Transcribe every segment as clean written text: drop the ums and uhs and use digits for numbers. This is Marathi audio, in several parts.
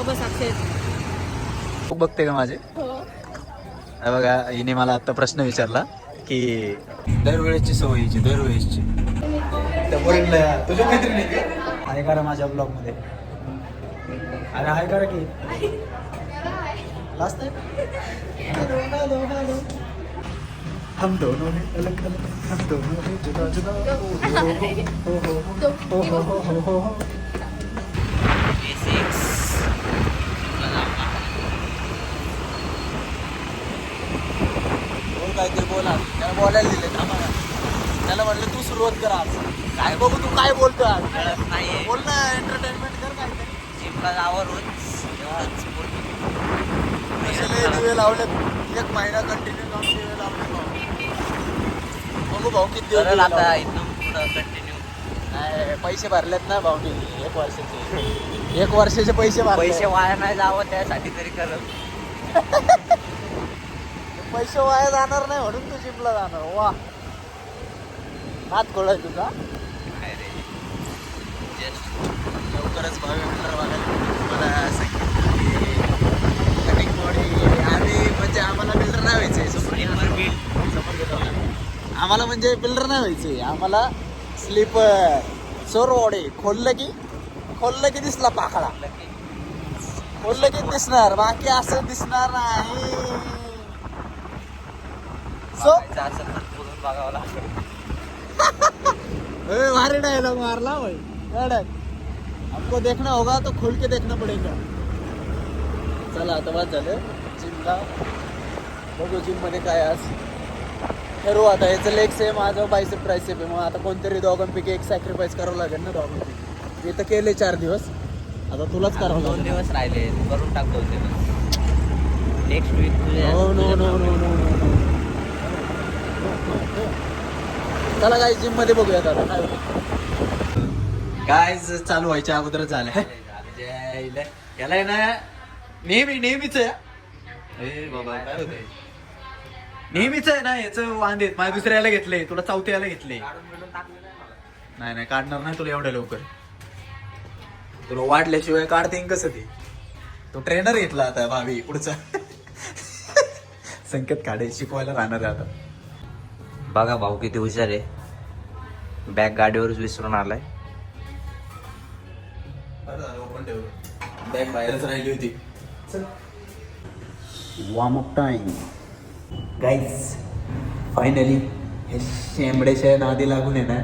बस अक्षय बघते का माझे? हे बघा, हिने मला आता प्रश्न विचारला की दरवेळेसची सवयीची दरवेळेसची तुझ्या मैत्रिणी हाय करा माझ्या ब्लॉग मध्ये. अरे हाय करा की लास्ट हम दोनों हैं अलग अलग, हम दोनों हैं जुदा जुदा. हो. काहीतरी बोला, त्याला बोलायला दिले आम्हाला. त्याला म्हटलं तू सुरुवात कर आज. काय बघू तू काय बोलतो आज? नाही बोल ना, एंटरटेनमेंट कर काहीतरी. जिमला जावं रोज. दिवे लावलेत, 1 महिना कंटिन्यू जाऊन दिवे लावले. बघू भाऊ किती दिवस आता इथून पुढं कंटिन्यू. नाही पैसे भरलेत ना भाऊनी 1 वर्षाचे. 1 वर्षाचे पैसे वाया नाही जावं त्यासाठी तरी करत. पैसे वाया जाणार नाही म्हणून तू जिमला जाणार. वा हात खोळाय तुझा. लवकरच भावी मित्र बघायला मला कटिंग बॉडी. आम्ही म्हणजे आम्हाला बिल्डर नाही व्हायचंय. आम्हाला म्हणजे बिल्डर नाही व्हायचंय. आम्हाला स्लीपर सोर बॉडी. खोललं की दिसला पाखडा. खोललं की दिसणार, बाकी असं दिसणार नाही. भारी डायलॉग मारला भाई. आपको देखना होगा तो खोल के देखना पडेगा. चला आता बाद झालं जिमला. बघू जिम मध्ये काय आज ठरवू. आता याचं लेग्स आहे, माझं बायसेप ट्रायसेप आहे. मग आता कोणतरी दोघांपैकी एक सॅक्रिफाईस करावं लागेल ना दोघांपैकी. मी तर केले 4 दिवस, आता तुलाच करावं लागेल. 2 दिवस राहिले, करून टाक 2 दिवस. Next week no. चला काय जिम मध्ये बघूयात आता काय चालू व्हायच्या अगोदर झालं. याला आहे ना नेहमीच आहे बाबा. काय होतंय नेहमीच आहे ना याचं वांदेत. माझ्या दुसऱ्याला घेतले, तुला चौथ्याला घेतले. नाही काढणार नाही तुला एवढ्या लवकर. तुला वाढल्याशिवाय काढते कसं ते. तो ट्रेनर घेतला आता भावी पुढचा. संकेत काढे शिकवायला राहणार आहे आता. बघा भाऊ किती हुशार आहे. बॅग गाडीवरच विसरून आलाय. बॅग बाहेरच राहिली होती. Warm up time guys. Finally हे शेंबड्याच्या नादी लागून आहे ना,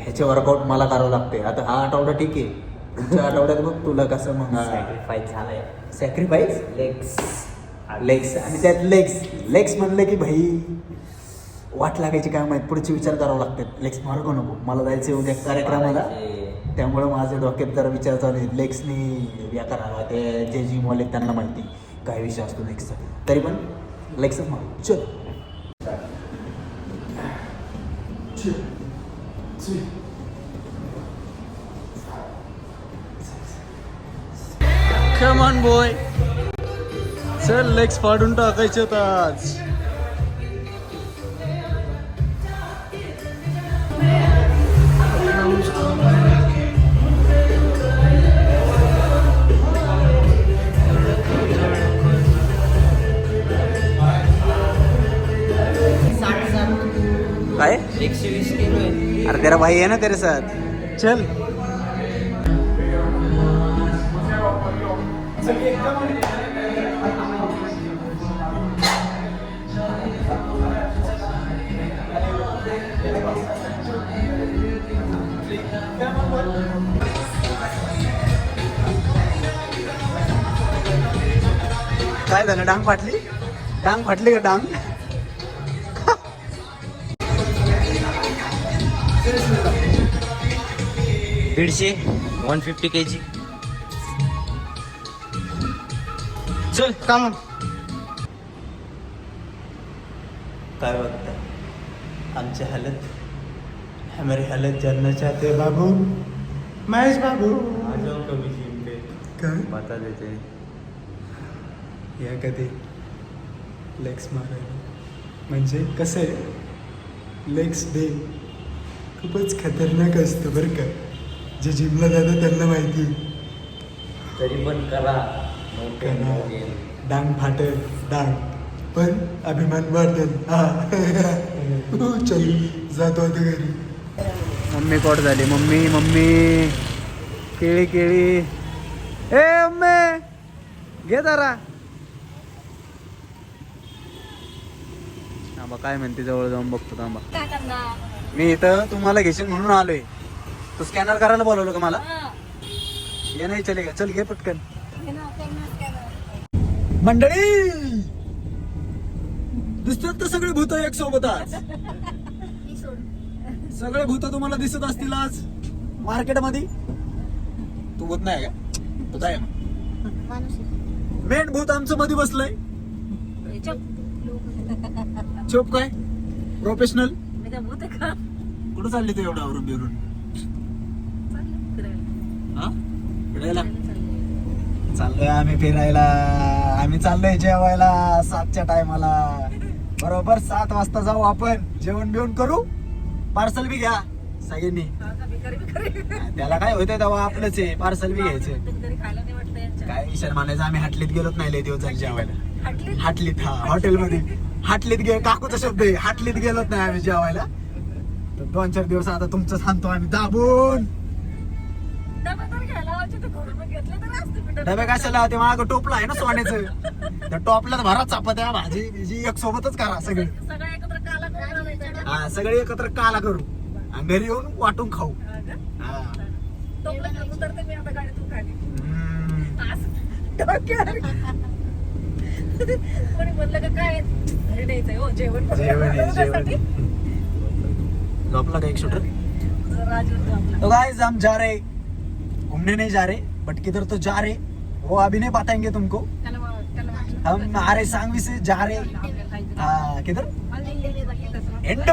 ह्याचे वर्कआउट मला करावं लागते. आता हा आठवडा ठीक आहे, पुढच्या आठवड्यात बघ तुला कसं मग सॅक्रिफाईस झालाय. सॅक्रिफाईस लेग्स आणि त्यात लेग्स म्हणलं की भाई वाट लागायची काय माहिती. पुढचे विचार करावं लागतात. लेग्स मार्ग नको, मला जायचं उद्या कार्यक्रमाला. त्यामुळे माझ्या डोक्यात जरा विचार चालू आहे लेग्सनी या करावा. ते जे जिमवाले त्यांना माहिती काय विषय असतो लेग्सचा. तरी पण लेग्सच माग. चल कम ऑन बॉय, चल लेग्स फाडून टाकायचे आज. काय 120 किलो आहे. अरे तेरा भाई है ना तेरे साथ. चल काय झालं? डांग फाटली का डांग? 150 kg. चल काम. काय बघताय आमची हालत? हमारी हालत जानना चाहते हो बाबू? महेश बाबू काय बता देते या कधी लेग्स मारायला. म्हणजे कसं आहे, लेग्स डे खूपच खतरनाक असतं बरं का. जे जिमला जातात त्यांना माहिती. तरी पण करा डांग फाटेल डांग पण अभिमान वाटेल. चल जातो आता घरी. मम्मी कोट झाली. मम्मी मम्मी केळी केळी. ए मम्मी घे जरा. थांबा काय म्हणते जवळ जाऊन बघतो. थांबा काय करणार? मी इथं तुम्हाला घेशील म्हणून आलोय. तू स्कॅनर करायला बोलवलं का मला? ये नाही चले का? चल घे पटकन. मंडळी दिसतात तर सगळे भूत एक सोबत आज. सगळे भूत तुम्हाला दिसत असतील आज मार्केटमध्ये. तू भूत नाही का? तू काय मेन भूत आमचं मध्ये बसलंय. चोप काय प्रोफेशनल. कुठं चालली तू एवढं आवरून बिरून? हा फिरायला चाललोय आम्ही. फिरायला आम्ही चाललोय जेवायला 7च्या टायमाला. बरोबर 7 वाजता जाऊ आपण. जेवण बिवण करू. पार्सल बी घ्या सगळ्यांनी. त्याला काय होतंय तेव्हा आपलंच आहे. पार्सल बी घ्यायचं. काय विषय मानायचं. आम्ही हाटलीत गेलोच नाही लय दिवस झाले जेवायला. हाटलीत हा हॉटेलमध्ये हाटलीत गे काकूचा शब्द आहे. हाटलीत गेलोच नाही आम्ही जेवायला. तर 2-4 दिवस आता तुमचं सांगतो आम्ही दाबून. डबे कशाला? ते मागं टोपला आहे ना सोन्याचं. त्या टोपल्यात भरा चपात्या भाजी बिजी एक सोबतच करा सगळे. हा सगळे एकत्र काला करू आणि घरी येऊन वाटून खाऊ. हा झोपला का एक शूटर? तो गाइस हम जा रहे घूमने नहीं जा रहे बट किधर तो जा रहे वो अभी नहीं बताएंगे तुमको. हम आ रहे सांगवी से जा रहे. हाँ किधर? एंड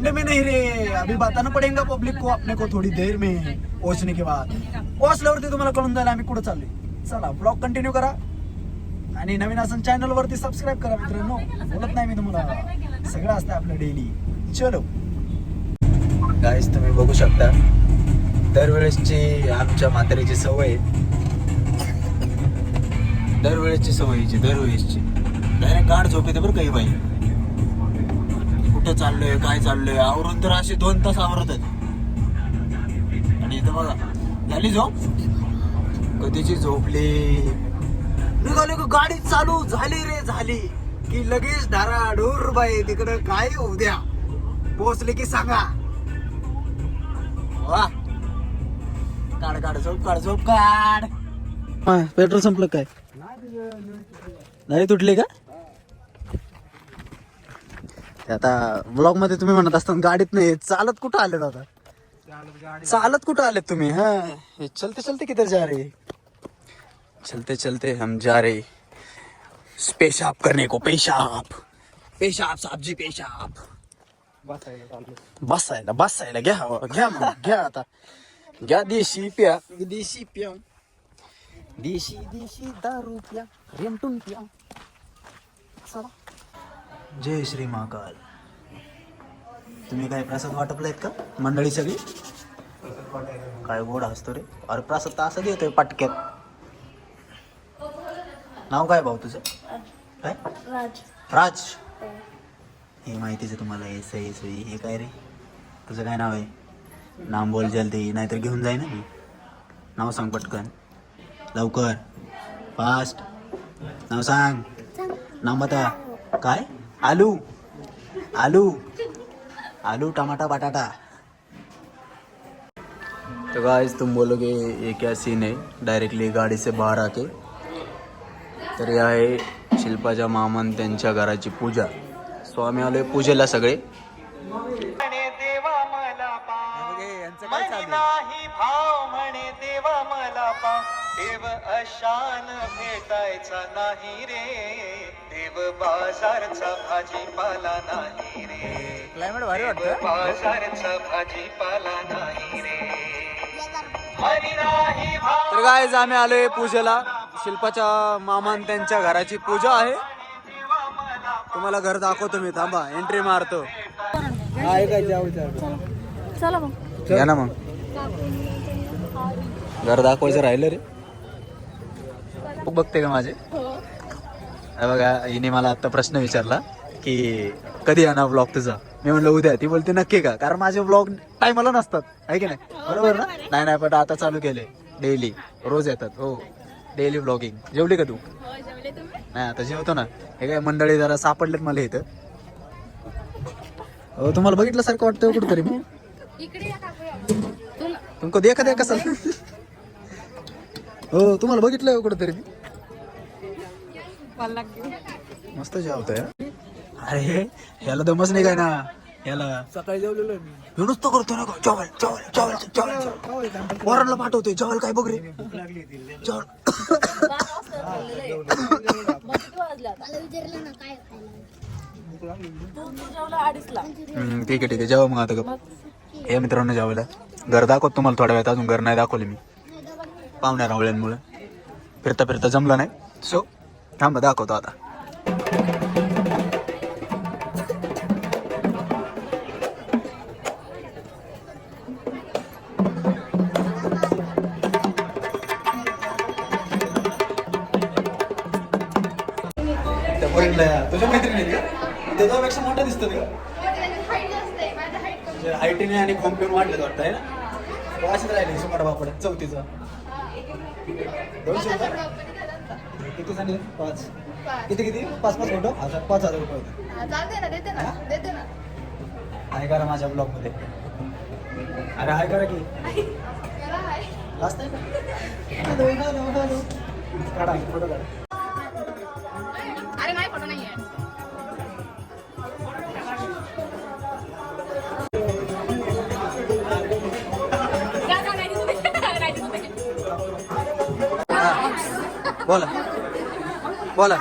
में नहीं रे. अभी बताना पड़ेगा पब्लिक को अपने को थोड़ी देर में पहुंचने के बाद. पोहोचल्यावरती तुम्हाला कळून जाईल आम्ही कुठं चाललोय. चला ब्लॉग कंटिन्यू करा आणि नवीन असं चॅनल वरती सबस्क्राईब करा मित्रांनो. बोलत नाही मी तुम्हाला. सगळं असतं आपलं डेली. चलो गाइस तुम्ही बघू शकता दरवेळेसची आमच्या म्हातारीची सवय. दरवेळेसची सवयीची दरवेळेसची डायरेक्ट गाड झोप येते बरं काही बाई. कुठं चाललोय काय चाललोय आवरून तर असे 2 तास आवरत आहेत. आणि इथं बघा झाली झोप. कधीची झोपली. निघाली का गाडी चालू झाली रे झाली की लगेच ढाराढूर बाई तिकडं काय होऊ द्या. पोहोचले की सांगा. वा काढ काढ झोप काढ झोप काढ. पेट्रोल संपलं काय? नाही तुटले का? आता ब्लॉग मध्ये तुम्ही म्हणत असताना गाडीत नाही चालत कुठं आले दादा? चालत कुठं आलेत तुम्ही? हा चलते चलते किधर जा रहे? चलते चलते हम जा रहे पेशाब करने को. पेशाब पेशाब साहब जी पेशाब. बसायला घ्या मग घ्या आता. घ्या देशी प्या देशी प्या देशी देशी दारू प्या रेमटून प्या. चला जय श्री महाकाल. तुम्ही काय प्रसाद वाटपलायत का मंडळी सगळी? काय गोड असतो रे. अरे प्रसाद तर असं देतोय पाटक्यात. नाव काय भाऊ तुझं? काय? राज. हे माहितीच आहे तुम्हाला. हे काय रे तुझं काय नाव आहे? नाम बोल जल्दी नाहीतर घेऊन जाई ना मी. नाव सांग पटकन लवकर फास्ट. नाव सांग. नाव बता. काय? आलू आलू आलू टमाटा बटाटा. तो गाइस तुम बोलोगे ये क्या सीन है डायरेक्टली गाडी से बाहेर आके. तर हे आहे शिल्पाच्या मामन त्यांच्या घराची पूजा. स्वामी आलोय पूजेला सगळे. नाही भाव म्हणे देवा मला पा. देव अशान भेटायचा नाही रे. देव बाजारचा भाजीपाला नाही रे. क्लायमेट भारी वाटतं. बाजारचा भाजीपाला नाही रे. हरी नाही भाव. तर गाइस आम्ही आलोय पूजेला. शिल्पाच्या मामान त्यांच्या घराची पूजा आहे. तुम्हाला घर दाखवतो मी. थांबा एंट्री मारतो. चला मग. या ना मग. घर दाखवायचं राहिलं रे. बघते का माझे? हो. बघा हिने मला आता प्रश्न विचारला की कधी येणार ब्लॉग तुझा. मी म्हणलं उद्या. ती बोलते नक्की का, कारण माझे ब्लॉग टायमाला नसतात आहे की नाही, बरोबर ना? नाही पण आता चालू केले डेली, रोज येतात. हो डेली ब्लॉगिंग. जेवली का तू? हो, जेवले तुम्ही? नाही आता जेवतो ना. हे काय मंडळी जरा सापडलेत मला इथं. हो तुम्हाला बघितलं सारखं वाटतं कुठंतरी मी. इकडे या टाकूया. तुमको देखा देखा सर. हो तुम्हाला बघितलं कुठंतरी मी. मला लागते. मस्त जेवतोय. अरे याला दमच नाही काय ना. याला सकाळी जेवलेलो मी. हे नुसतं करतो ना. जेवल जेवल जेवल जेवल वरांना पाठवतोय. जेवल काय बघ रे. जेवल. ठीक आहे जेवा मग आता गप. हे मित्रांनो जेवायला घर दाखवत तुम्हाला थोड्या वेळात. अजून घर नाही दाखवले मी पाहुण्या रावळ्यांमुळे. फिरता फिरता जमलं नाही. सो थांबा दाखवतो आता. तुझ्या मैत्रिणी त्याच्यापेक्षा मोठा दिसतो का? हाईटीने आणि खोम पिऊन वाटलं वाटतं आहे ना. अशीच राहिली सुमार बापड चौथीचा. 200 किती सांगितले? 5 किती 5 फोटो 5,000 रुपये होते. हाय करा माझ्या ब्लॉग मध्ये. अरे हाय करा की लास्ट आहे का? काढा फोटो काढा. अरे नाही फोटो नाहीये. बोला बोला.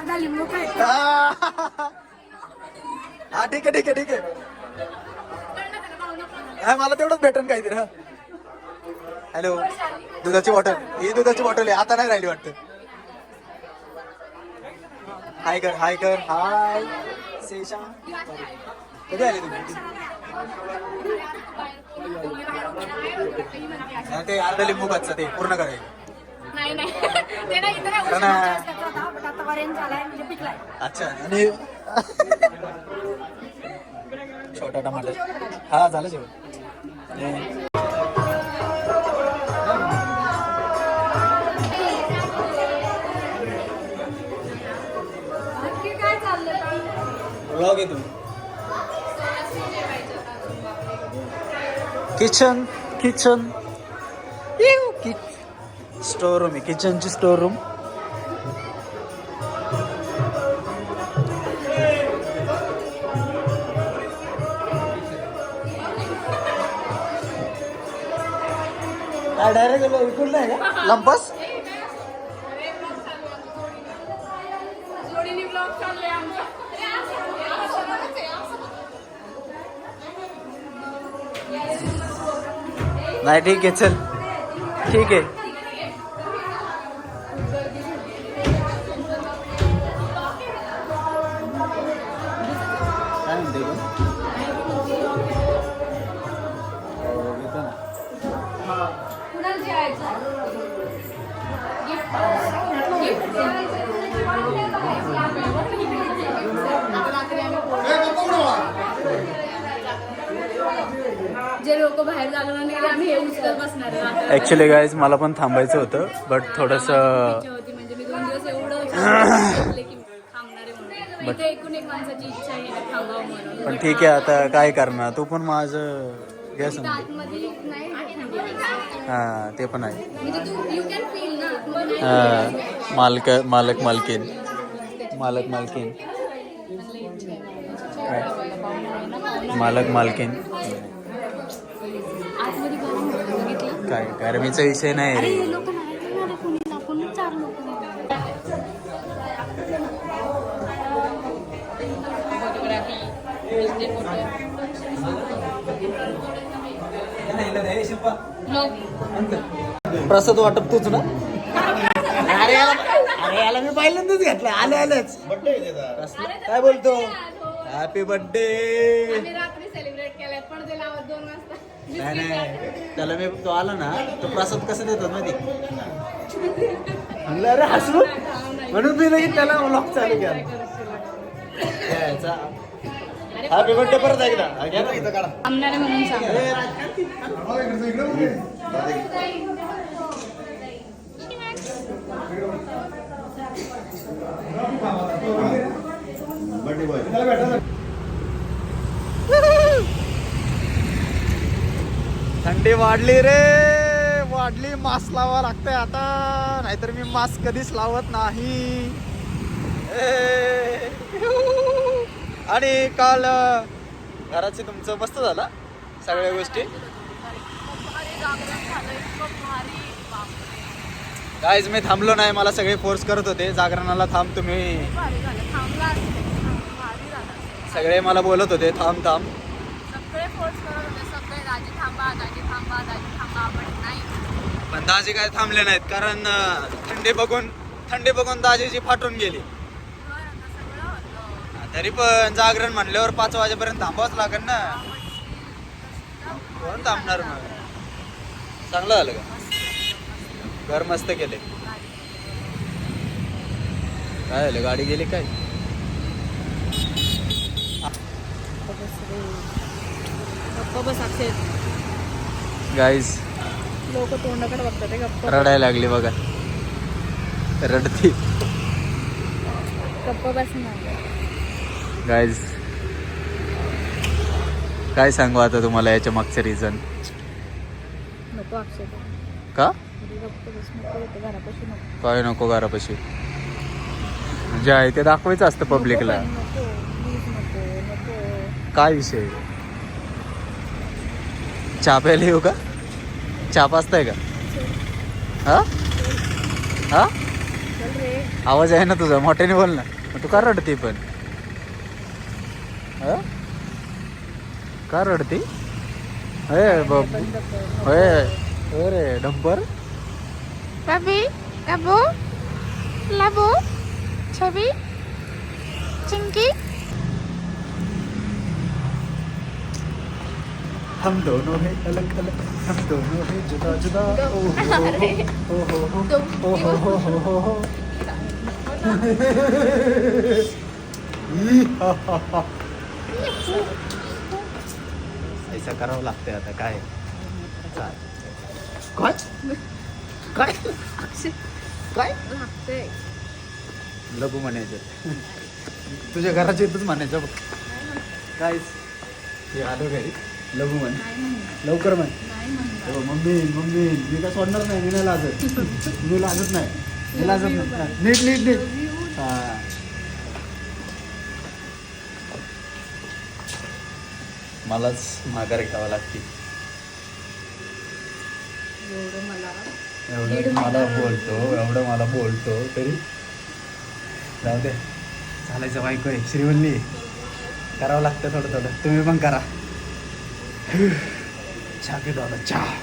हा ठीक आहे ठीक आहे ठीक आहे. मला तेवढंच भेटेल काहीतरी. हा हॅलो दुधाची बॉटल. ही दुधाची बॉटल आहे आता नाही राहिली वाटतं. हाय कर हाय कर. हाय शेषा. कधी आले तुम्ही? ते अर्धा लिंबू कच्चा ते पूर्ण करायचं. नाही नाही ते नाही इथे नाही. आतापर्यंत झालाय म्हणजे पिकलाय. अच्छा आणि छोटा टमाटर. हा झालं जेवण. काय चाललंय? ब्लॉग आहे तुम्ही. किचन किचन स्टोर रूम आहे. किचनची स्टोर रूम. डायरेक्ट इकडून नाही का लंपस. जोडीने ब्लॉग चाललंय आमचा. नाही ठीक आहे चल ठीक आहे. काय म्हणते गं? येतो ना. कुणाला जेवायचं? जे लोक बाहेर जाणार नाही आम्ही हे उचलत बसणार आहे. ऍक्च्युली गाईज मला पण थांबायचं होतं बट थोडंसं होती म्हणजे मी 2 दिवस एवढं की थांबणार आहे म्हणून. इथे एकूण एक माणसाची इच्छा आहे थांबावं म्हणून. पण ठीक आहे आता काय करणार. तू पण माझं घ्या समजा. आतमध्ये नाही थंडी. हा ते पण आहे. म्हणजे तू यू कॅन फील ना. मालक मालक मालकीन मालक मालकीन काय? मालक मालकीन आतमध्ये गरम होतं बघितलं. काय गरमीचा विषय नाही रे. हे लोक नाही येणार कोणी आपण 4 लोक. प्रसाद वाटप तूच ना. अरे याला मी पहिल्यांदाच घेतलं. आलेच काय बोलतो. Happy birthday. आम्ही रात्री सेलिब्रेट केलाय पण ते लावत 2 वाजता. नाही त्याला मी तो आला ना तो प्रसाद कसं देतात माहिती म्हणलं अरे हसू म्हणून मी लगेच त्याला व्लॉग चालू केला. हॅपी बर्थडे परत एकदा घ्या ना इथं काढा. थांबणारे म्हणून सांग. थंडी वाढली रे, वाढली. मास्क लावा लागतंय आता, नाहीतर मी मास्क कधीच लावत नाही. आणि काल घराचे तुमचं मस्त झालं सगळ्या गोष्टी. गाईज मी थांबलो नाही, मला सगळे फोर्स करत होते जागरणाला थांब तुम्ही. सगळे मला बोलत होते थांब थांब. सगळे फोर्स करत होते, सगळे दाजी थांबा, दाजी थांबा, दाजी थांबा, पण नाही. पण दाजी काय थांबले नाहीत, कारण थंडी बघून दाजीची फाटून गेली. तरी पण जागरण म्हणल्यावर 5 वाजेपर्यंत थांबावंच लागेल ना. कोण थांबणार मग. चांगलं झालं का घर मस्त केले. काय झालं गाडी गेली काय. बस अक्षय गाईज लोक तोंडाकडे बघतात गप्प. रडायला लागली बघा, रडती. गप्प बस ना गाईज काय सांगू आता तुम्हाला याच्या मागचं रिझन. नको अक्षय का गप्प बस, नको येते घरापाशी, नको काय नको घरापाशी. जे आहे ते दाखवायचं असतं पब्लिकला. नको प्लीज, नको नको. काय विषय. चहा प्यायला येऊ का. चहा पाचताय का. हा हा चल रे. आवाज आहे ना तुझा, मोठ्याने बोल ना. तू का रडते पण. हा का रडते. बाबू बंद कर. होय अरे dumper. Babi, Gabu, Labu, Chubby, Chinky. हम दोनों है अलग अलग, हम दोनों है जुदा जुदा. ओ हो हो हो हो हो हो हो. ऐसा करावं लागतंय आता. काय काय काय काय लागतंय. लघु म्हणायचं. तुझ्या घराच्या इथंच म्हणायचं बघ. काय हे आलो घरी लघु म्हण. लवकर म्हण. नाही म्हणणार. हो मम्मी मम्मी मी काय सोडणार नाही. मी नाही लाजत. मी लाजत नाही. मी लाजत नाही. नीट नीट नीट. हा मलाच माघार घ्यावं लागते. एवढं मला बोलतो तरी जाऊ दे. चालायचं बायको आहे श्रीवल्ली. करावं लागतं थोडं थोडं. तुम्ही पण करा. चहा पितो आता चहा.